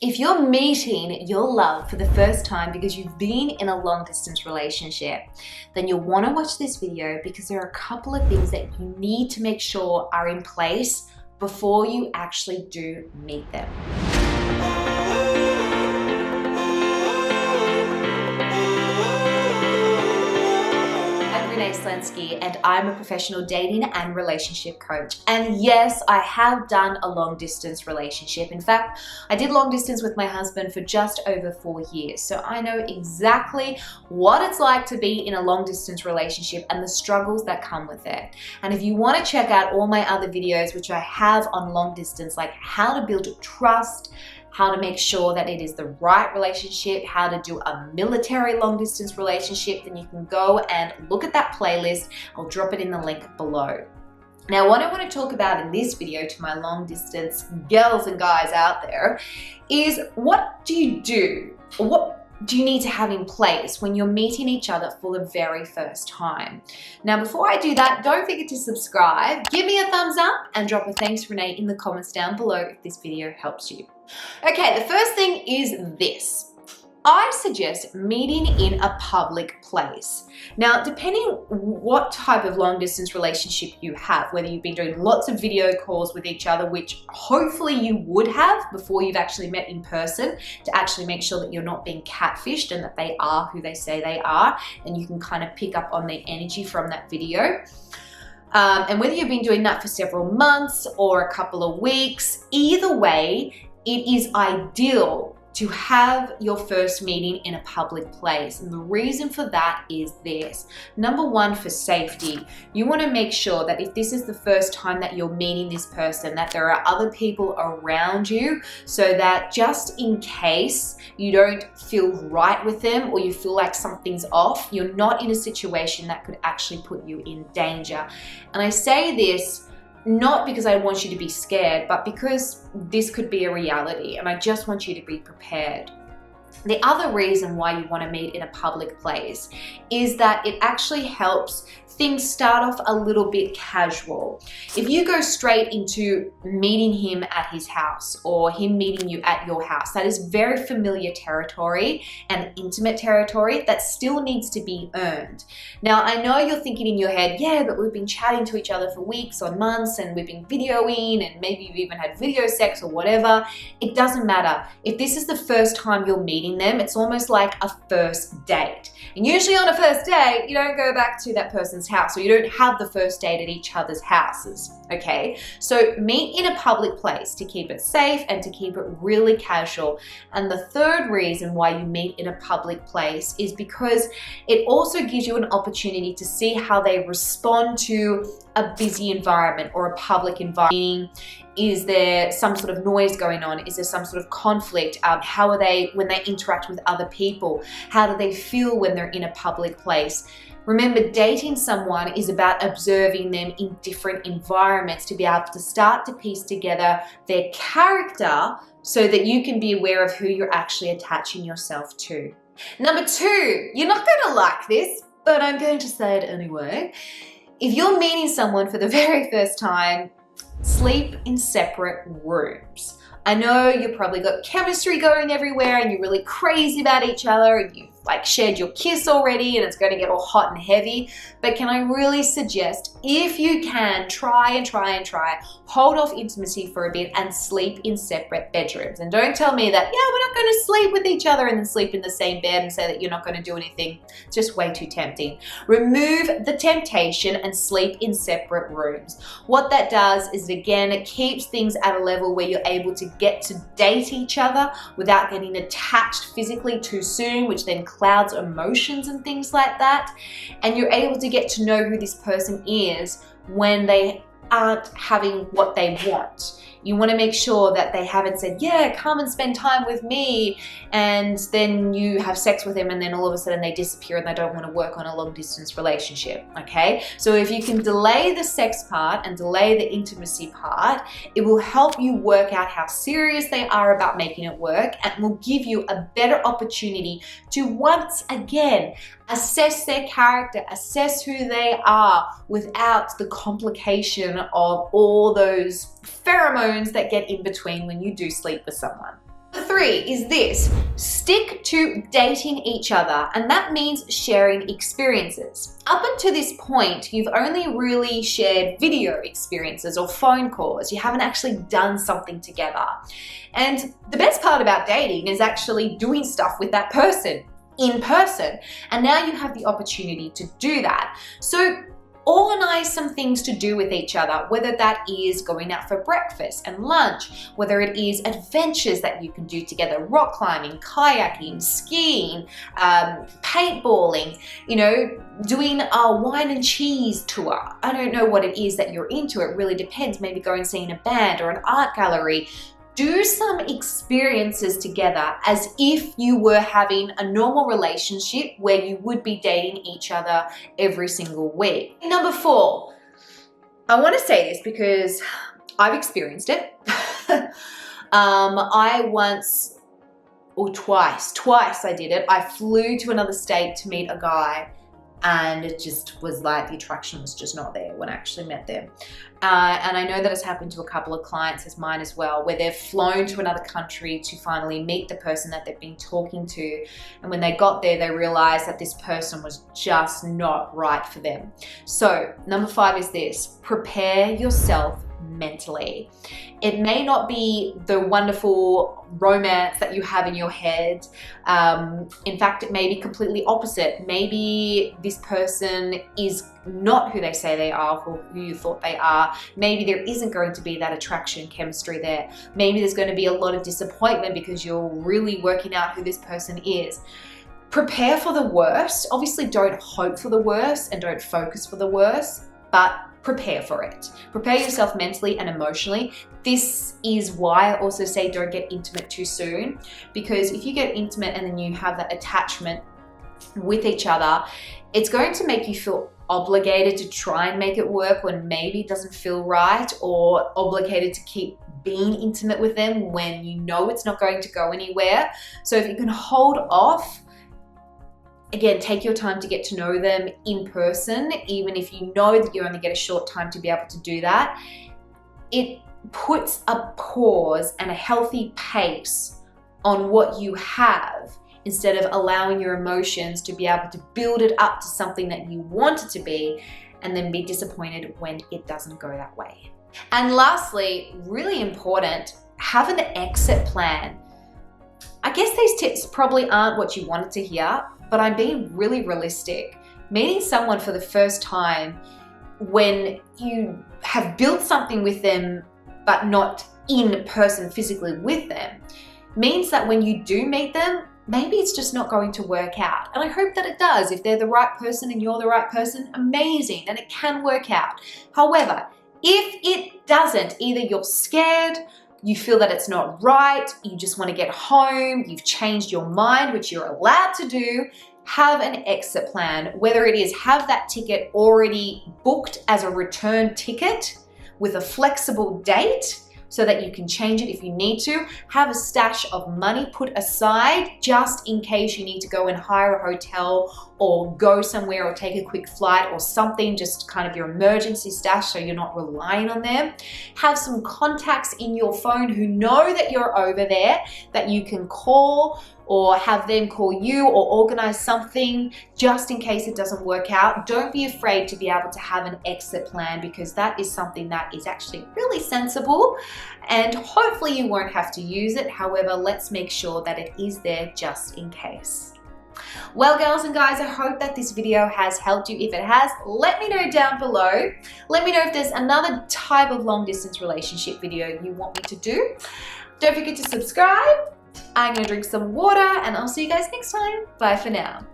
If you're meeting your love for the first time because you've been in a long distance relationship, then you'll want to watch this video because there are a couple of things that you need to make sure are in place before you actually do meet them. And I'm a professional dating and relationship coach. And yes, I have done a long distance relationship. In fact, I did long distance with my husband for just over 4 years. So I know exactly what it's like to be in a long distance relationship and the struggles that come with it. And if you want to check out all my other videos, which I have on long distance, like how to build trust, how to make sure that it is the right relationship, how to do a military long distance relationship, then you can go and look at that playlist. I'll drop it in the link below. Now, what I want to talk about in this video to my long distance girls and guys out there is what do you do? What do you need to have in place when you're meeting each other for the very first time? Now, before I do that, don't forget to subscribe, give me a thumbs up, and drop a thanks Renee in the comments down below if this video helps you. Okay, the first thing is this. I suggest meeting in a public place. Now, depending what type of long distance relationship you have, whether you've been doing lots of video calls with each other, which hopefully you would have before you've actually met in person, to actually make sure that you're not being catfished and that they are who they say they are, and you can kind of pick up on the energy from that video. And whether you've been doing that for several months or a couple of weeks, either way, it is ideal to have your first meeting in a public place. And the reason for that is this. Number one, for safety. You want to make sure that if this is the first time that you're meeting this person, that there are other people around you, so that just in case you don't feel right with them or you feel like something's off, you're not in a situation that could actually put you in danger. And I say this not because I want you to be scared, but because this could be a reality and I just want you to be prepared. The other reason why you want to meet in a public place is that it actually helps things start off a little bit casual. If you go straight into meeting him at his house or him meeting you at your house, that is very familiar territory and intimate territory that still needs to be earned. Now, I know you're thinking in your head, yeah, but we've been chatting to each other for weeks or months and we've been videoing and maybe you've even had video sex or whatever. It doesn't matter. If this is the first time you're meeting them, it's almost like a first date. And usually on a first date, you don't go back to that person's house, or you don't have the first date at each other's houses, okay? So meet in a public place to keep it safe and to keep it really casual. And the third reason why you meet in a public place is because it also gives you an opportunity to see how they respond to a busy environment or a public environment. Is there some sort of noise going on? Is there some sort of conflict? How are they when they interact with other people? How do they feel when they're in a public place? Remember, dating someone is about observing them in different environments to be able to start to piece together their character so that you can be aware of who you're actually attaching yourself to. Number two, you're not going to like this, but I'm going to say it anyway. If you're meeting someone for the very first time, sleep in separate rooms. I know you've probably got chemistry going everywhere and you're really crazy about each other and you've like shared your kiss already and it's going to get all hot and heavy. But can I really suggest, if you can, try, hold off intimacy for a bit and sleep in separate bedrooms. And don't tell me that, yeah, we're not going to sleep with each other and then sleep in the same bed and say that you're not going to do anything. It's just way too tempting. Remove the temptation and sleep in separate rooms. What that does is, again, it keeps things at a level where you're able to get to date each other without getting attached physically too soon, which then clouds emotions and things like that. And you're able to get to know who this person is when they aren't having what they want. You want to make sure that they haven't said, yeah, come and spend time with me, and then you have sex with them and then all of a sudden they disappear and they don't want to work on a long distance relationship, okay? So if you can delay the sex part and delay the intimacy part, it will help you work out how serious they are about making it work and will give you a better opportunity to once again assess their character, assess who they are without the complication of all those pheromones that get in between when you do sleep with someone. 3 is this: stick to dating each other, and that means sharing experiences. Up until this point, you've only really shared video experiences or phone calls. You haven't actually done something together. And the best part about dating is actually doing stuff with that person in person. And now you have the opportunity to do that. So organize some things to do with each other, whether that is going out for breakfast and lunch, whether it is adventures that you can do together, rock climbing, kayaking, skiing, paintballing, doing a wine and cheese tour. I don't know what it is that you're into. It really depends. Maybe go and see in a band or an art gallery. Do some experiences together as if you were having a normal relationship where you would be dating each other every single week. Number 4, I want to say this because I've experienced it. I once, or twice I did it. I flew to another state to meet a guy, and it just was like the attraction was just not there when I actually met them. And I know that it's happened to a couple of clients as mine as well, where they've flown to another country to finally meet the person that they've been talking to. And when they got there, they realized that this person was just not right for them. So number 5 is this: prepare yourself mentally. It may not be the wonderful romance that you have in your head. In fact, it may be completely opposite. Maybe this person is not who they say they are, or who you thought they are. Maybe there isn't going to be that attraction, chemistry there. Maybe there's going to be a lot of disappointment because you're really working out who this person is. Prepare for the worst. Obviously, don't hope for the worst and don't focus for the worst, but prepare for it. Prepare yourself mentally and emotionally. This is why I also say don't get intimate too soon, because if you get intimate and then you have that attachment with each other, it's going to make you feel obligated to try and make it work when maybe it doesn't feel right, or obligated to keep being intimate with them when you know it's not going to go anywhere. So if you can hold off, again, take your time to get to know them in person, even if you know that you only get a short time to be able to do that. It puts a pause and a healthy pace on what you have, instead of allowing your emotions to be able to build it up to something that you want it to be and then be disappointed when it doesn't go that way. And lastly, really important, have an exit plan. I guess these tips probably aren't what you wanted to hear, but I'm being really realistic. Meeting someone for the first time when you have built something with them but not in person physically with them means that when you do meet them, maybe it's just not going to work out. And I hope that it does. If they're the right person and you're the right person, amazing, and it can work out. However, if it doesn't, either you're scared, you feel that it's not right, you just want to get home, you've changed your mind, which you're allowed to do, have an exit plan. Whether it is have that ticket already booked as a return ticket with a flexible date so that you can change it if you need to. Have a stash of money put aside just in case you need to go and hire a hotel or go somewhere or take a quick flight or something, just kind of your emergency stash so you're not relying on them. Have some contacts in your phone who know that you're over there that you can call, or have them call you, or organize something just in case it doesn't work out. Don't be afraid to be able to have an exit plan, because that is something that is actually really sensible, and hopefully you won't have to use it. However, let's make sure that it is there just in case. Well, girls and guys, I hope that this video has helped you. If it has, let me know down below. Let me know if there's another type of long distance relationship video you want me to do. Don't forget to subscribe. I'm gonna drink some water, and I'll see you guys next time. Bye for now.